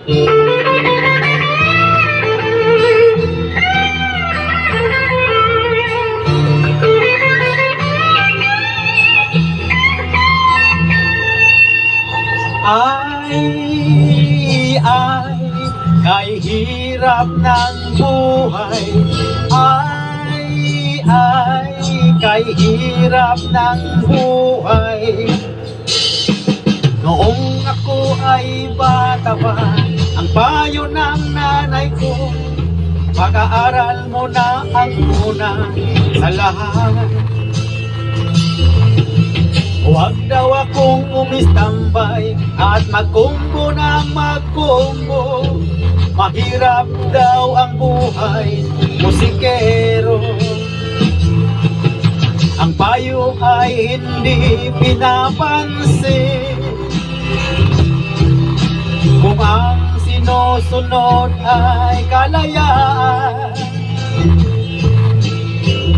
Ay, kay hirap ng buhay. Ay, kay hirap ng buhay. Noong ako ay bata pa, ang payo ng nanay ko, pag-aaral mo na ang una sa lahat. Huwag daw akong umistambay at magkumbo na magkumbo. Mahirap daw ang buhay, musikero. Ang payo ay hindi pinapansin, kung ang sinusunod ay kalayaan.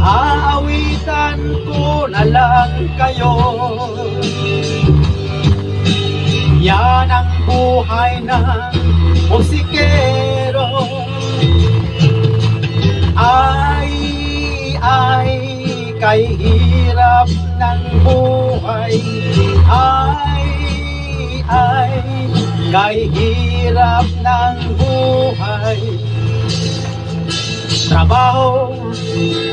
Aawitan ko na lang kayo. Yan ang buhay ng musikero. Ay, kay hirap ng buhay. Ay, kay hirap ng buhay. Trabaho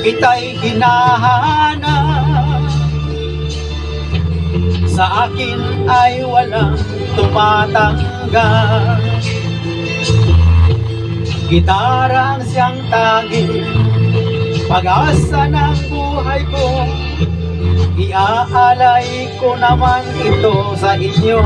kita'y hinahanap, sa akin ay walang tumatanggap. Gitara ang siyang tanging pag-asa ng buhay ko, iaalay ko naman ito sa inyo.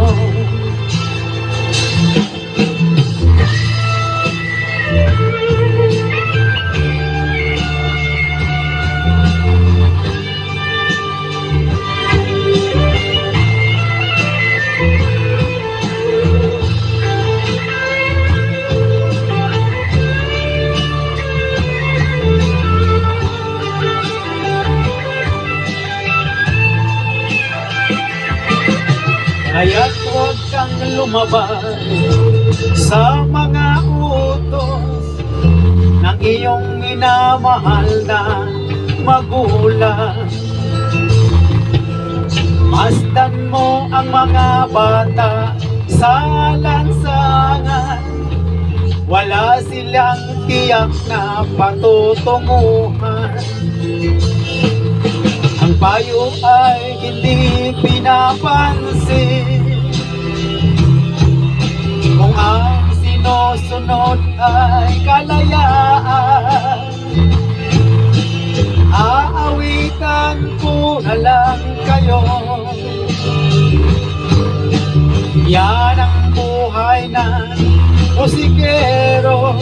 Kaya't huwag kang lumabas sa mga utos ng iyong minamahal na magulang. Masdan mo ang mga bata sa lansangan, wala silang tiyak na patutunguhan. Ang payo ay hindi pinapansin, kung ang sinusunod ay kalayaan. Aawitan ko na lang kayo. Yan ang buhay ng musikero.